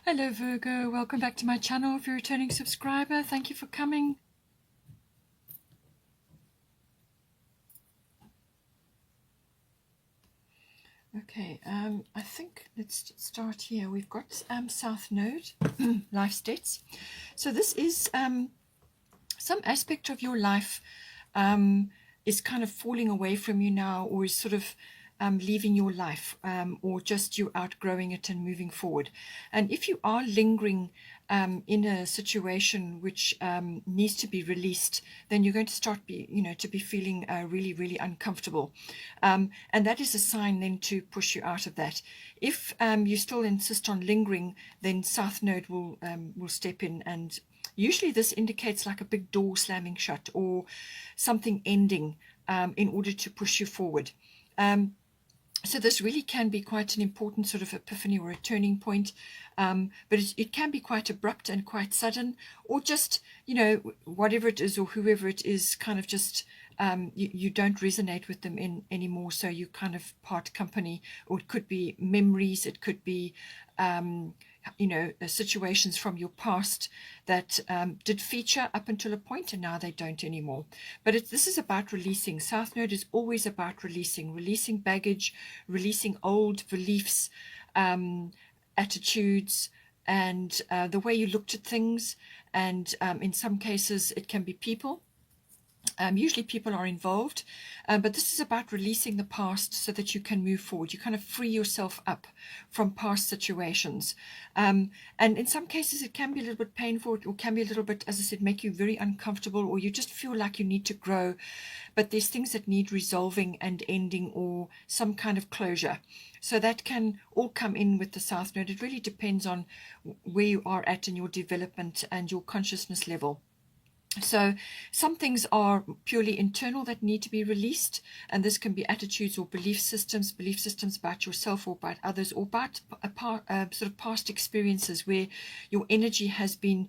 Hello Virgo, welcome back to my channel. If you're a returning subscriber, thank you for coming. Okay, I think let's start here. We've got South Node, life states. So this is some aspect of your life is kind of falling away from you now, or is sort of leaving your life, or just you outgrowing it and moving forward. And if you are lingering in a situation which needs to be released, then you're going to start to be feeling really, really uncomfortable. And that is a sign then to push you out of that. If you still insist on lingering, then South Node will step in, and usually this indicates like a big door slamming shut or something ending in order to push you forward. So this really can be quite an important sort of epiphany or a turning point, but it can be quite abrupt and quite sudden, or just, whatever it is or whoever it is kind of just, you don't resonate with them anymore, so you kind of part company. Or it could be memories, it could be situations from your past that did feature up until a point, and now they don't anymore. But this is about releasing. South Node is always about releasing baggage, releasing old beliefs, attitudes, and the way you looked at things. And in some cases, it can be people. Usually people are involved, but this is about releasing the past so that you can move forward. You kind of free yourself up from past situations. And in some cases, it can be a little bit painful, or can be a little bit, as I said, make you very uncomfortable, or you just feel like you need to grow. But there's things that need resolving and ending, or some kind of closure. So that can all come in with the South Node. It really depends on where you are at in your development and your consciousness level. So some things are purely internal that need to be released, and this can be attitudes or belief systems about yourself or about others, or about sort of past experiences where your energy has been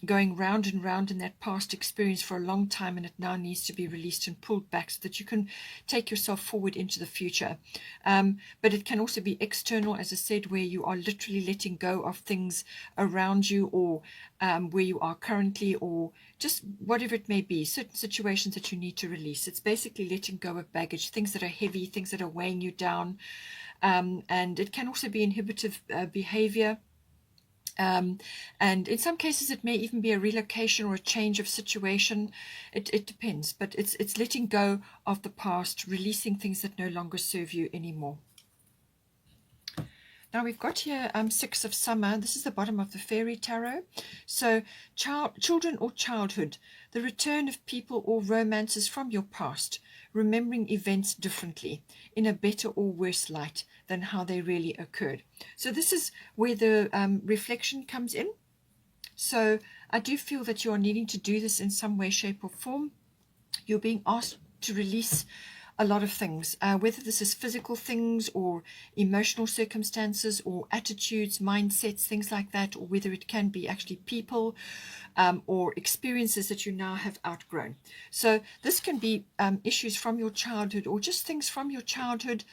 going round and round in that past experience for a long time, and it now needs to be released and pulled back so that you can take yourself forward into the future. But it can also be external, as I said, where you are literally letting go of things around you, or where you are currently, or just whatever it may be, certain situations that you need to release. It's basically letting go of baggage, things that are heavy, things that are weighing you down. And it can also be inhibitive behavior. And in some cases, it may even be a relocation or a change of situation. It depends, but it's letting go of the past, releasing things that no longer serve you anymore. Now we've got here Six of Summer. This is the bottom of the Fairy Tarot. So children or childhood, the return of people or romances from your past, remembering events differently, in a better or worse light than how they really occurred. So this is where the reflection comes in. So I do feel that you are needing to do this in some way, shape or form. You're being asked to release a lot of things, whether this is physical things or emotional circumstances or attitudes, mindsets, things like that, or whether it can be actually people or experiences that you now have outgrown. So this can be issues from your childhood, or just things from your childhood.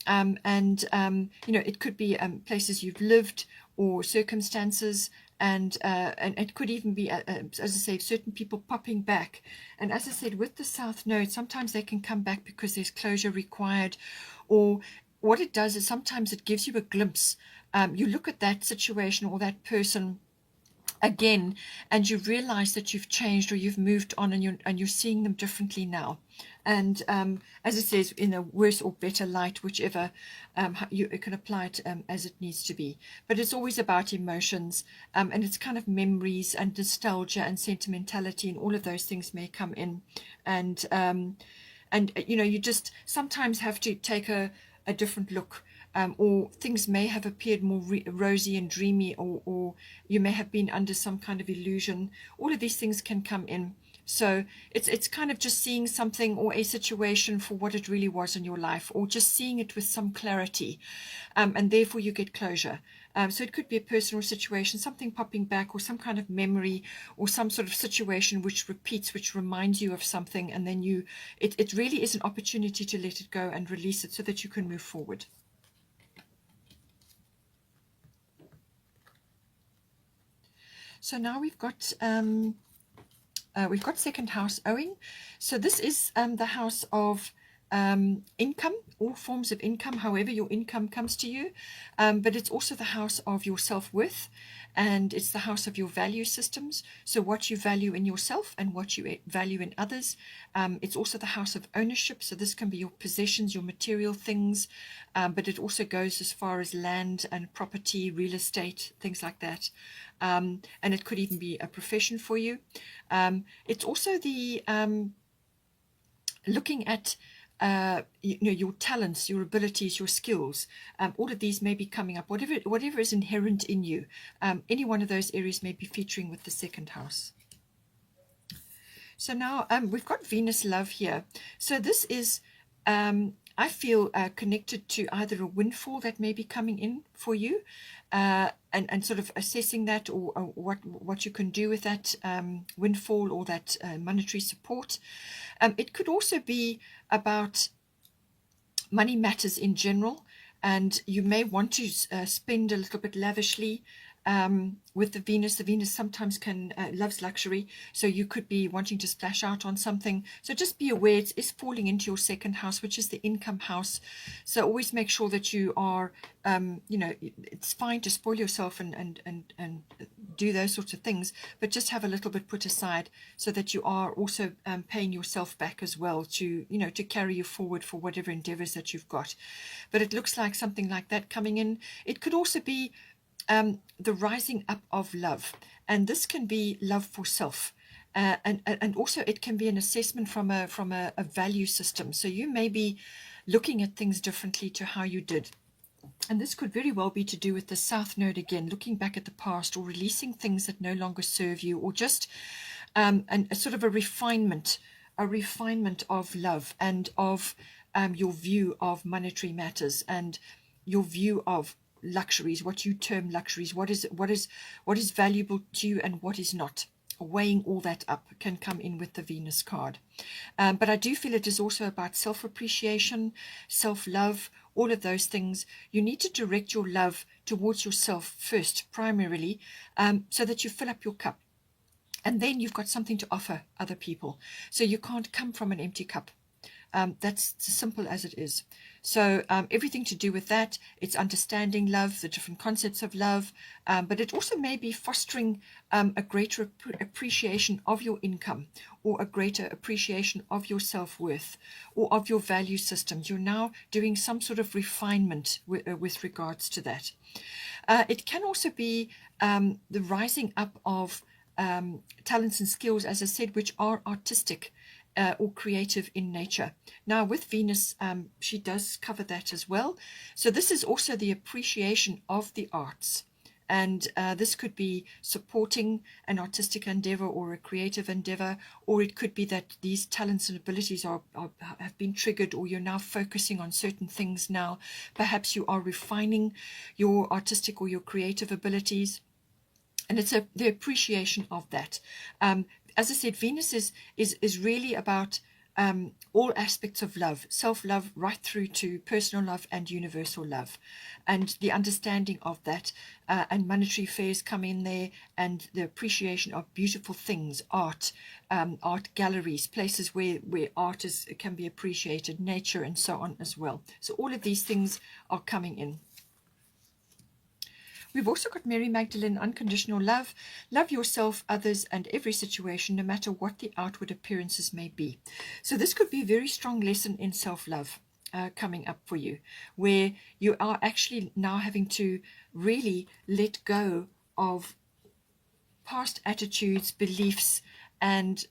It could be places you've lived, or circumstances, and it could even be, as I say, certain people popping back. And as I said, with the South Node, sometimes they can come back because there's closure required, or what it does is sometimes it gives you a glimpse. You look at that situation or that person again, and you realize that you've changed, or you've moved on, and you're seeing them differently now. And as it says, in a worse or better light, whichever, you can apply it as it needs to be. But it's always about emotions, and it's kind of memories and nostalgia and sentimentality, and all of those things may come in. And you just sometimes have to take a different look. Or things may have appeared more rosy and dreamy, or you may have been under some kind of illusion. All of these things can come in. So it's kind of just seeing something or a situation for what it really was in your life, or just seeing it with some clarity, and therefore you get closure. So it could be a personal situation, something popping back, or some kind of memory, or some sort of situation which repeats, which reminds you of something, and then it really is an opportunity to let it go and release it so that you can move forward. So now we've got second house owing. So this is the house of income, all forms of income, however your income comes to you. But it's also the house of your self-worth, and it's the house of your value systems. So what you value in yourself and what you value in others. It's also the house of ownership. So this can be your possessions, your material things, but it also goes as far as land and property, real estate, things like that. And it could even be a profession for you. It's also the looking at your talents, your abilities, your skills. All of these may be coming up. Whatever is inherent in you, any one of those areas may be featuring with the second house. So now we've got Venus love here. So this is, I feel, connected to either a windfall that may be coming in for you, and sort of assessing that, or what you can do with that windfall or that monetary support. It could also be about money matters in general, and you may want to spend a little bit lavishly with the Venus. The Venus sometimes loves luxury, so you could be wanting to splash out on something. So just be aware it's falling into your second house, which is the income house. So always make sure that you are, it's fine to spoil yourself and do those sorts of things, but just have a little bit put aside so that you are also paying yourself back as well to carry you forward for whatever endeavors that you've got. But it looks like something like that coming in. It could also be the rising up of love, and this can be love for self, and also it can be an assessment from a value system. So you may be looking at things differently to how you did, and this could very well be to do with the South Node again, looking back at the past or releasing things that no longer serve you, or just a sort of a refinement of love and of your view of monetary matters and your view of luxuries, what you term luxuries, what is valuable to you and what is not. Weighing all that up can come in with the Venus card. But I do feel it is also about self-appreciation, self-love, all of those things. You need to direct your love towards yourself first, primarily, so that you fill up your cup. And then you've got something to offer other people. So you can't come from an empty cup. That's as simple as it is. So everything to do with that, it's understanding love, the different concepts of love, but it also may be fostering a greater appreciation of your income, or a greater appreciation of your self-worth, or of your value systems. You're now doing some sort of refinement with regards to that. It can also be the rising up of talents and skills, as I said, which are artistic or creative in nature. Now with Venus, she does cover that as well. So this is also the appreciation of the arts. And this could be supporting an artistic endeavor or a creative endeavor, or it could be that these talents and abilities have been triggered, or you're now focusing on certain things now. Perhaps you are refining your artistic or your creative abilities. And it's the appreciation of that. As I said, Venus is really about all aspects of love, self-love right through to personal love and universal love, and the understanding of that, and monetary affairs come in there, and the appreciation of beautiful things, art galleries, places where art can be appreciated, nature and so on as well. So all of these things are coming in. We've also got Mary Magdalene, unconditional love. Love yourself, others, and every situation, no matter what the outward appearances may be. So this could be a very strong lesson in self-love coming up for you, where you are actually now having to really let go of past attitudes, beliefs, and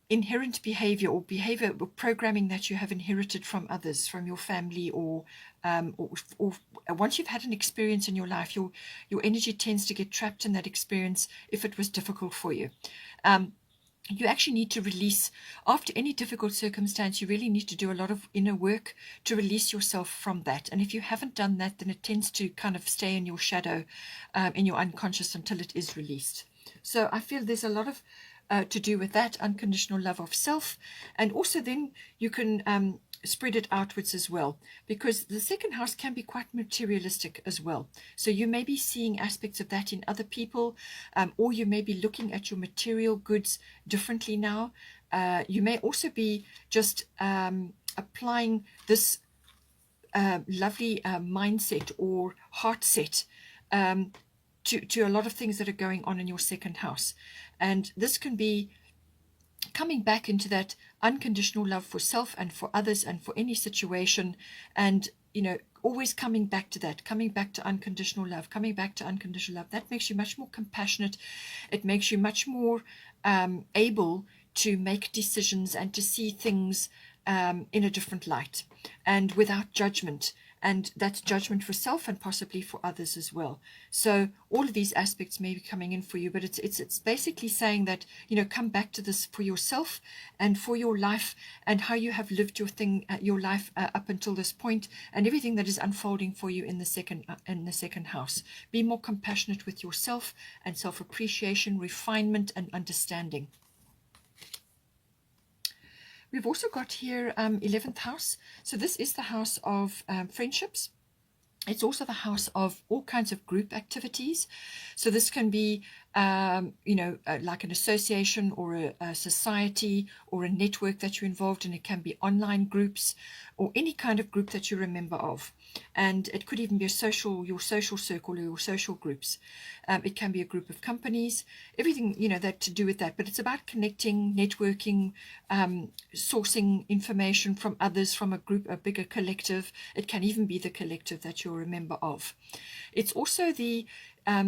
inherent behavior or programming that you have inherited from others, from your family, or once you've had an experience in your life, your energy tends to get trapped in that experience if it was difficult for you. You actually need to release, after any difficult circumstance, you really need to do a lot of inner work to release yourself from that. And if you haven't done that, then it tends to kind of stay in your shadow, in your unconscious, until it is released. So I feel there's a lot of to do with that unconditional love of self. And also then you can spread it outwards as well, because the second house can be quite materialistic as well. So you may be seeing aspects of that in other people, or you may be looking at your material goods differently now. You may also be just applying this lovely mindset or heart set to a lot of things that are going on in your second house. And this can be coming back into that unconditional love for self and for others and for any situation, and always coming back to that, coming back to unconditional love, coming back to unconditional love. That makes you much more compassionate. It makes you much more able to make decisions and to see things in a different light and without judgment. And that's judgment for self and possibly for others as well. So all of these aspects may be coming in for you, but it's basically saying that, come back to this for yourself and for your life and how you have lived your life up until this point, and everything that is unfolding for you in the second house. Be more compassionate with yourself, and self-appreciation, refinement, and understanding. We've also got here 11th house. So this is the house of friendships. It's also the house of all kinds of group activities. So this can be, like an association or a society or a network that you're involved in. It can be online groups or any kind of group that you remember of. And it could even be your social circle or your social groups. It can be a group of companies, everything, that to do with that. But it's about connecting, networking, sourcing information from others, from a group, a bigger collective. It can even be the collective that you'll remember of. It's also the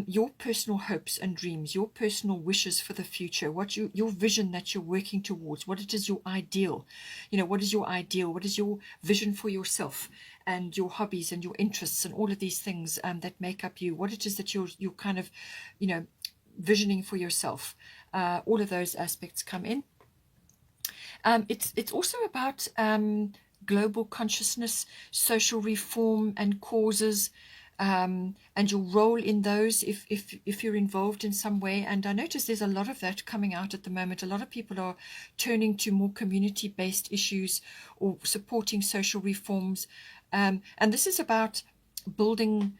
your personal hopes and dreams, your personal wishes for the future, your vision that you're working towards, what it is your ideal, what is your ideal, what is your vision for yourself, and your hobbies and your interests and all of these things that make up you, what it is that you're kind of, visioning for yourself. All of those aspects come in. It's also about global consciousness, social reform and causes, and your role in those if you're involved in some way. And I notice there's a lot of that coming out at the moment. A lot of people are turning to more community-based issues or supporting social reforms. And this is about building,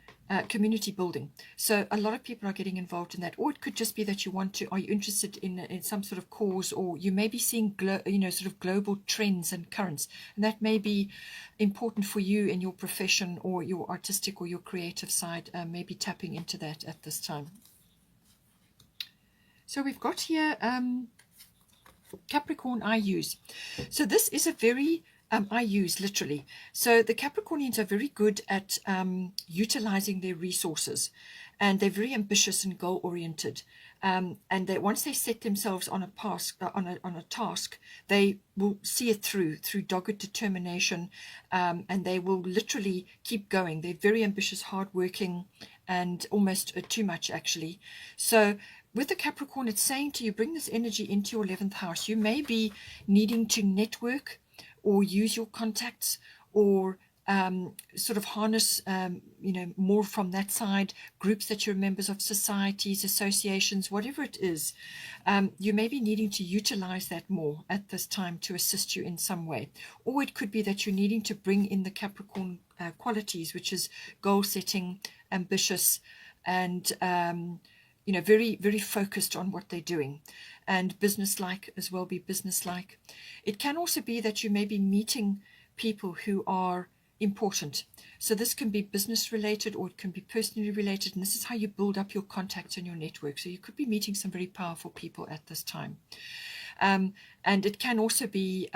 community building. So a lot of people are getting involved in that. Or it could just be that are you interested in some sort of cause, or you may be seeing sort of global trends and currents, and that may be important for you in your profession or your artistic or your creative side. Maybe tapping into that at this time. So we've got here Capricorn I use. So this is a very I use literally. So the Capricornians are very good at utilizing their resources, and they're very ambitious and goal oriented. And once they set themselves on a task, they will see it through dogged determination, and they will literally keep going. They're very ambitious, hardworking, and almost too much actually. So with the Capricorn, it's saying to you, bring this energy into your 11th house. You may be needing to network or use your contacts, or sort of harness, more from that side, groups that you're members of, societies, associations, whatever it is. You may be needing to utilize that more at this time to assist you in some way. Or it could be that you're needing to bring in the Capricorn qualities, which is goal setting, ambitious, and very, very focused on what they're doing, and business-like as well, be business-like. It can also be that you may be meeting people who are important. So this can be business-related, or it can be personally related, and this is how you build up your contacts and your network. So you could be meeting some very powerful people at this time. And it can also be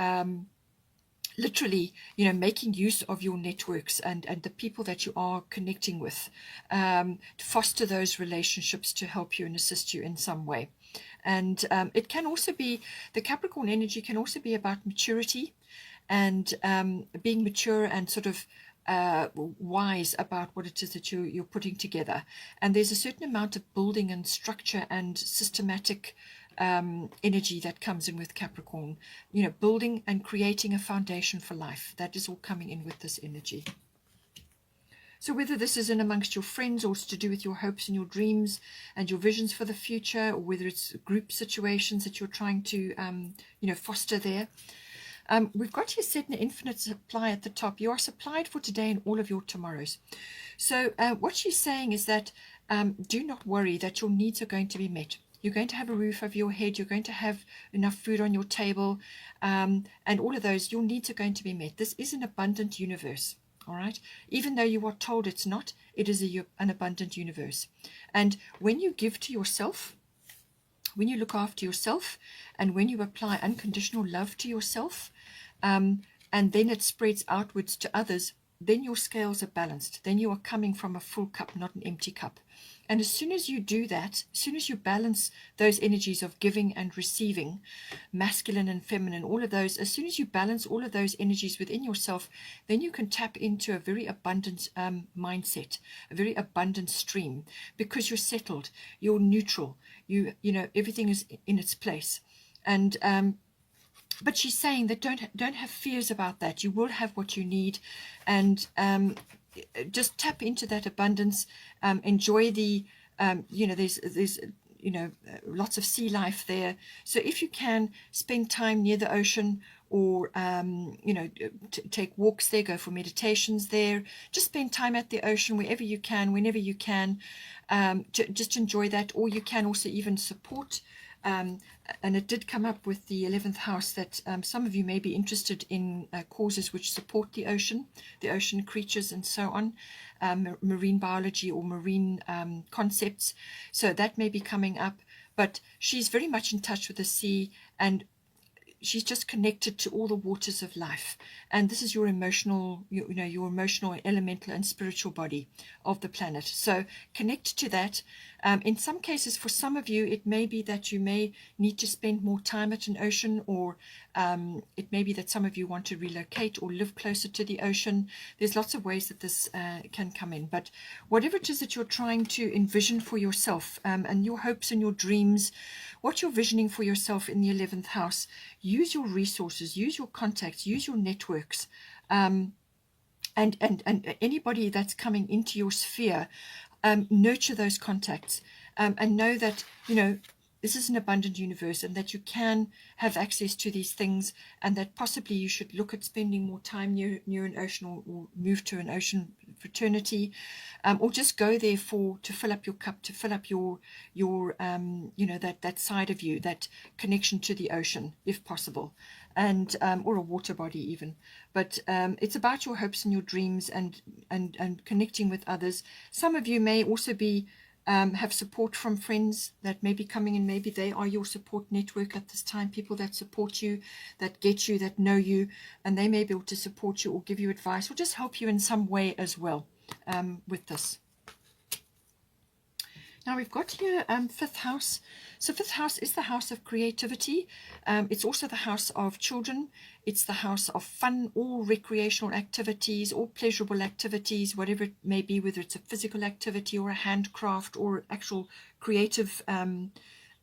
literally, making use of your networks and the people that you are connecting with, to foster those relationships to help you and assist you in some way. And it can also be, the Capricorn energy can also be about maturity and being mature and sort of wise about what it is that you're putting together. And there's a certain amount of building and structure and systematic energy that comes in with Capricorn, building and creating a foundation for life. That is all coming in with this energy. So whether this is in amongst your friends, or it's to do with your hopes and your dreams and your visions for the future, or whether it's group situations that you're trying to foster there, We've got here set an infinite supply at the top. You are supplied for today and all of your tomorrows. So what she's saying is that do not worry that your needs are going to be met. You're going to have a roof over your head. You're going to have enough food on your table, and all of those, your needs are going to be met. This is an abundant universe, all right? Even though you are told it's not, it is an abundant universe. And when you give to yourself, when you look after yourself, and when you apply unconditional love to yourself, and then it spreads outwards to others, then your scales are balanced. Then you are coming from a full cup, not an empty cup. And as soon as you do that, as soon as you balance those energies of giving and receiving, masculine and feminine, all of those, as soon as you balance all of those energies within yourself, then you can tap into a very abundant mindset, a very abundant stream, because you're settled, you're neutral, you know, everything is in its place. And but she's saying that don't have fears about that. You will have what you need, and just tap into that abundance. Enjoy the you know, there's you know, lots of sea life there. So if you can spend time near the ocean, or you know, take walks there, go for meditations there, just spend time at the ocean wherever you can, whenever you can, just enjoy that. Or you can also even support, and it did come up with the 11th house that some of you may be interested in causes which support the ocean creatures and so on, marine biology or marine concepts. So that may be coming up. But she's very much in touch with the sea, and she's just connected to all the waters of life. And this is your emotional, you know, your emotional, elemental and spiritual body of the planet. So connect to that. In some cases, for some of you, it may be that you may need to spend more time at an ocean, or it may be that some of you want to relocate or live closer to the ocean. There's lots of ways that this can come in. But whatever it is that you're trying to envision for yourself, and your hopes and your dreams, what you're visioning for yourself in the 11th house, use your resources, use your contacts, use your networks, and anybody that's coming into your sphere, nurture those contacts, and know that, you know, this is an abundant universe, and that you can have access to these things, and that possibly you should look at spending more time near an ocean, or move to an ocean fraternity, or just go there to fill up your cup, to fill up your you know, that side of you, that connection to the ocean, if possible, and or a water body even. But it's about your hopes and your dreams, and connecting with others. Some of you may also be have support from friends that may be coming in. Maybe they are your support network at this time, people that support you, that get you, that know you, and they may be able to support you or give you advice or just help you in some way as well with this. Now we've got here 5th house. So 5th house is the house of creativity. It's also the house of children. It's the house of fun, all recreational activities, all pleasurable activities, whatever it may be, whether it's a physical activity or a handcraft or actual creative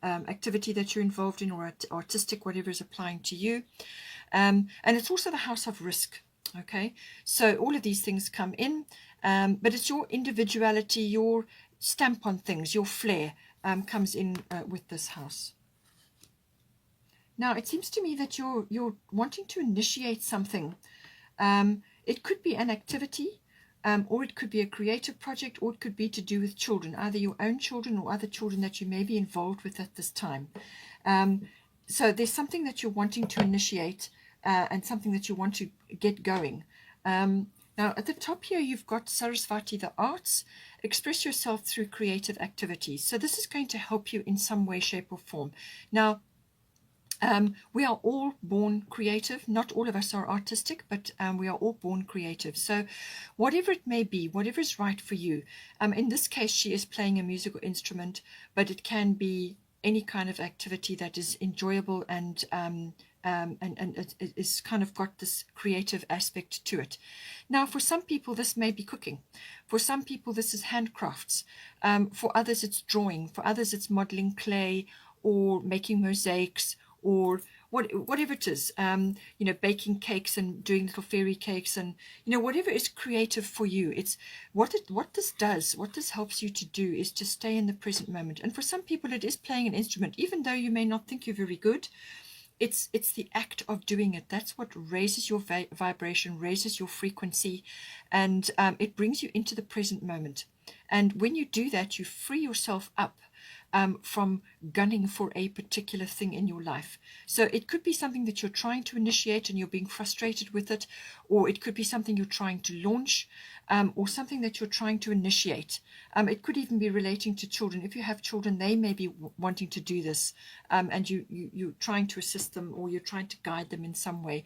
activity that you're involved in, or artistic, whatever is applying to you. And it's also the house of risk. Okay, so all of these things come in, but it's your individuality, your stamp on things, your flair comes in with this house. Now it seems to me that you're wanting to initiate something. It could be an activity, or it could be a creative project, or it could be to do with children, either your own children or other children that you may be involved with at this time. So there's something that you're wanting to initiate, and something that you want to get going. Now at the top here you've got Sarasvati, the arts. Express yourself through creative activities. So this is going to help you in some way, shape or form. Now we are all born creative. Not all of us are artistic, but we are all born creative. So whatever it may be, whatever is right for you. In this case, she is playing a musical instrument, but it can be any kind of activity that is enjoyable and it's kind of got this creative aspect to it. Now, for some people, this may be cooking. For some people, this is handcrafts. For others, it's drawing. For others, it's modeling clay or making mosaics, or whatever it is, you know, baking cakes and doing little fairy cakes, and, you know, whatever is creative for you. It's what this helps you to do is to stay in the present moment. And for some people, it is playing an instrument, even though you may not think you're very good. it's the act of doing it. That's what raises your vibration, raises your frequency, and it brings you into the present moment. And when you do that, you free yourself up from gunning for a particular thing in your life. So it could be something that you're trying to initiate and you're being frustrated with it, or it could be something you're trying to launch, or something that you're trying to initiate. It could even be relating to children. If you have children, they may be wanting to do this, and you're trying to assist them, or you're trying to guide them in some way.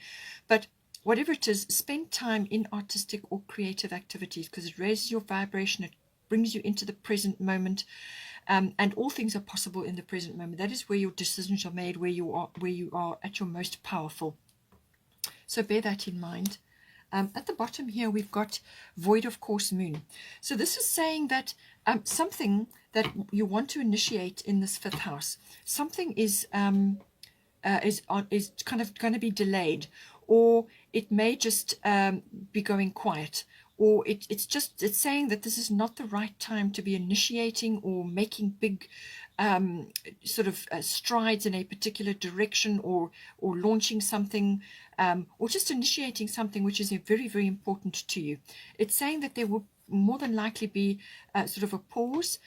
But whatever it is, spend time in artistic or creative activities, because it raises your vibration, it brings you into the present moment, and all things are possible in the present moment. That is where your decisions are made, where you are at your most powerful. So bear that in mind. At the bottom here, we've got void of course moon. So this is saying that something that you want to initiate in this 5th house, something is kind of going to be delayed, or it may just be going quiet, or it's saying that this is not the right time to be initiating or making big sort of strides in a particular direction, or launching something, or just initiating something which is very, very important to you. It's saying that there will more than likely be sort of a pause.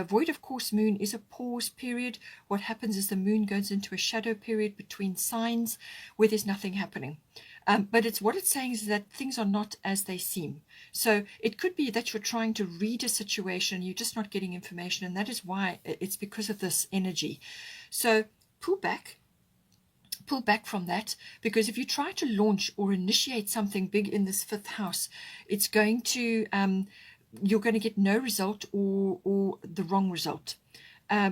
Void of course moon is a pause period. What happens is the moon goes into a shadow period between signs where there's nothing happening. But what it's saying is that things are not as they seem. So it could be that you're trying to read a situation, you're just not getting information, and that is why it's because of this energy. So pull back from that, because if you try to launch or initiate something big in this 5th house, it's going to you're going to get no result, or the wrong result,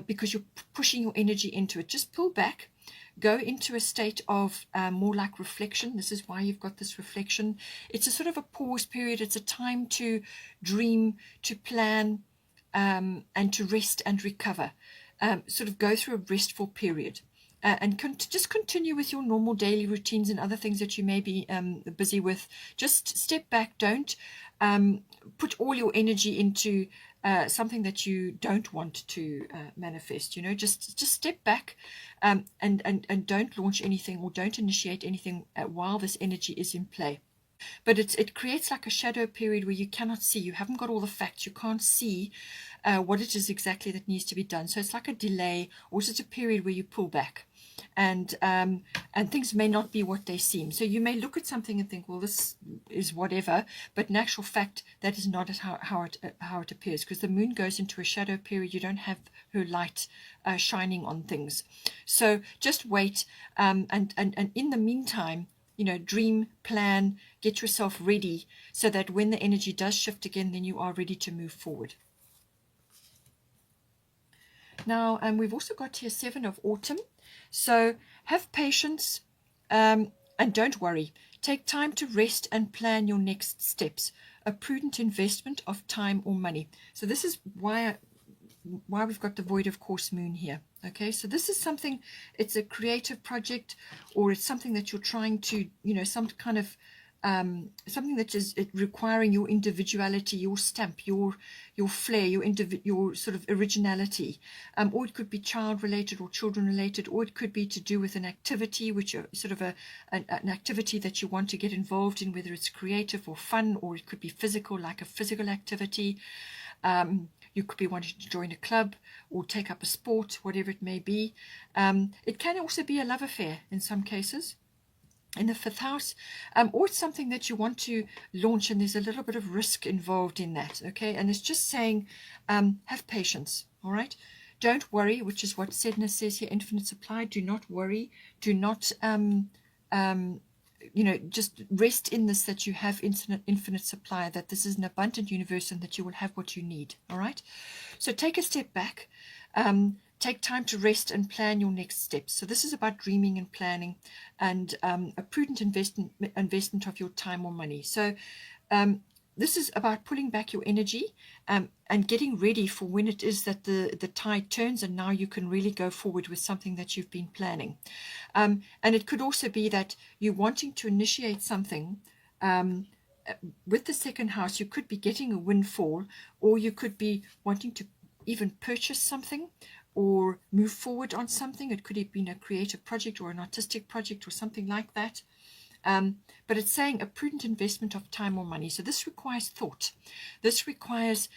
because you're pushing your energy into it. Just pull back. Go into a state of more like reflection. This is why you've got this reflection. It's a sort of a pause period. It's a time to dream, to plan, and to rest and recover. Sort of go through a restful period. And just continue with your normal daily routines and other things that you may be busy with. Just step back. Don't put all your energy into something that you don't want to manifest. Just step back, and don't launch anything, or don't initiate anything while this energy is in play. But it creates like a shadow period where you cannot see. You haven't got all the facts. You can't see what it is exactly that needs to be done. So it's like a delay, or it's a period where you pull back, and things may not be what they seem. So you may look at something and think, well, this is whatever, but in actual fact, that is not how it appears, because the moon goes into a shadow period. You don't have her light shining on things. So just wait, and in the meantime, dream, plan, get yourself ready, so that when the energy does shift again, then you are ready to move forward. Now, we've also got here 7 of autumn. So have patience, and don't worry. Take time to rest and plan your next steps. A prudent investment of time or money. So this is why we've got the void of course moon here. Okay, so this is something, it's a creative project, or it's something that you're trying to, some kind of something that is requiring your individuality, your stamp, your flair, your sort of originality, or it could be child related or children related, or it could be to do with an activity, which are sort of an activity that you want to get involved in, whether it's creative or fun, or it could be physical, like a physical activity. You could be wanting to join a club or take up a sport, whatever it may be. It can also be a love affair in some cases, in the 5th house, or it's something that you want to launch, and there's a little bit of risk involved in that. Okay, and it's just saying, have patience. All right, don't worry, which is what Sedna says here, infinite supply. Do not worry. Do not just rest in this, that you have infinite supply, that this is an abundant universe, and that you will have what you need. All right, so take a step back, take time to rest and plan your next steps. So this is about dreaming and planning, and a prudent investment of your time or money. So this is about pulling back your energy, and getting ready for when it is that the tide turns, and now you can really go forward with something that you've been planning. And it could also be that you're wanting to initiate something. With the 2nd house, you could be getting a windfall, or you could be wanting to even purchase something, or move forward on something. It could have been a creative project or an artistic project or something like that. But it's saying a prudent investment of time or money. So this requires thought. This requires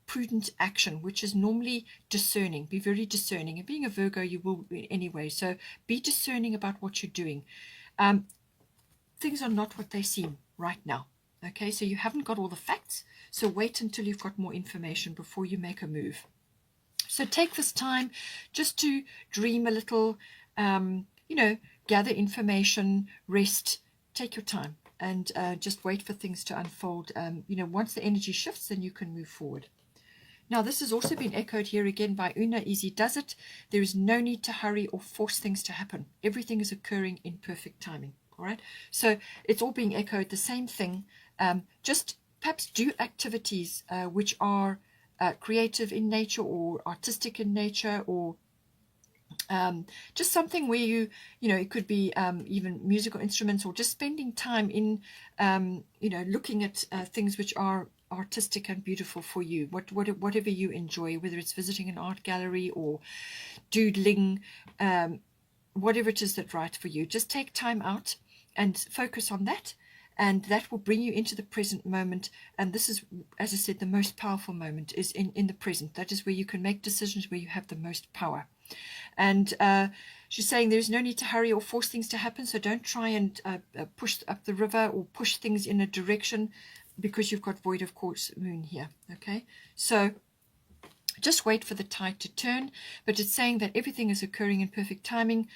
prudent action, which is normally discerning. Be very discerning. And being a Virgo, you will anyway. So be discerning about what you're doing. Things are not what they seem right now. Okay, so you haven't got all the facts. So wait until you've got more information before you make a move. So take this time just to dream a little, gather information, rest, take your time, and just wait for things to unfold. Once the energy shifts, then you can move forward. Now, this has also been echoed here again by Una. Easy does it. There is no need to hurry or force things to happen. Everything is occurring in perfect timing. All right. So it's all being echoed. The same thing. Just perhaps do activities which are creative in nature or artistic in nature, or just something where it could be even musical instruments, or just spending time in, looking at things which are artistic and beautiful for you, whatever you enjoy, whether it's visiting an art gallery or doodling, whatever it is that's right for you. Just take time out and focus on that. And that will bring you into the present moment. And this is, as I said, the most powerful moment is in the present. That is where you can make decisions, where you have the most power. And she's saying there's no need to hurry or force things to happen. So don't try and push up the river or push things in a direction, because you've got void of course moon here. Okay, so just wait for the tide to turn. But it's saying that everything is occurring in perfect timing.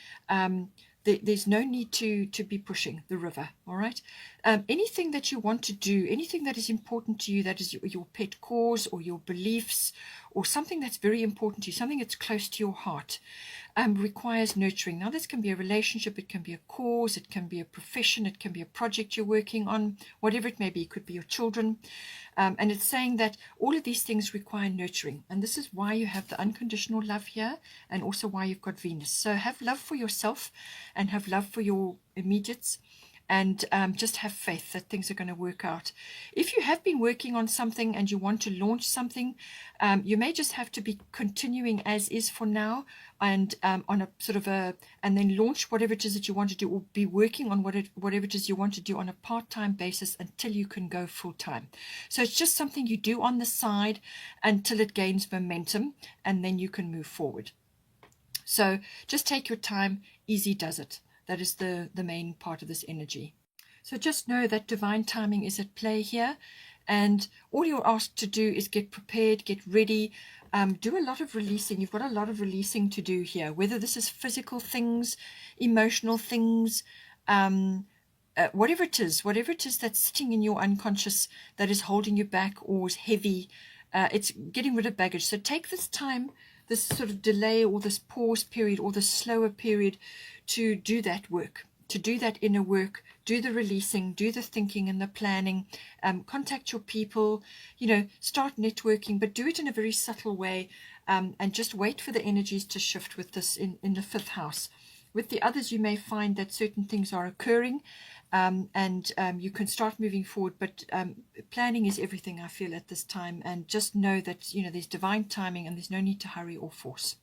There's no need to be pushing the river. All right. Anything that you want to do, anything that is important to you, that is your pet cause or your beliefs, or something that's very important to you, something that's close to your heart, requires nurturing. Now, this can be a relationship, it can be a cause, it can be a profession, it can be a project you're working on, whatever it may be. It could be your children. And it's saying that all of these things require nurturing. And this is why you have the unconditional love here, and also why you've got Venus. So have love for yourself and have love for your immediates, and just have faith that things are going to work out. If you have been working on something and you want to launch something, you may just have to be continuing as is for now, and on a sort of and then launch whatever it is that you want to do, or be working on whatever it is you want to do on a part-time basis until you can go full-time. So it's just something you do on the side until it gains momentum, and then you can move forward. So just take your time. Easy does it. That is the main part of this energy. So just know that divine timing is at play here, and all you're asked to do is get prepared, get ready, do a lot of releasing. You've got a lot of releasing to do here, whether this is physical things, emotional things, whatever it is that's sitting in your unconscious that is holding you back or is heavy. It's getting rid of baggage. So take this time, this sort of delay or this pause period or this slower period, to do that work, to do that inner work, do the releasing, do the thinking and the planning, contact your people, start networking, but do it in a very subtle way, and just wait for the energies to shift with this in the 5th house. With the others, you may find that certain things are occurring, and you can start moving forward, but planning is everything, I feel, at this time. And just know that there's divine timing and there's no need to hurry or force.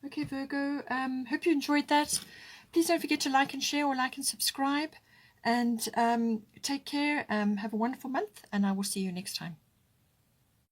Okay, Virgo, hope you enjoyed that. Please don't forget to like and share, or like and subscribe, and take care. Have a wonderful month, and I will see you next time.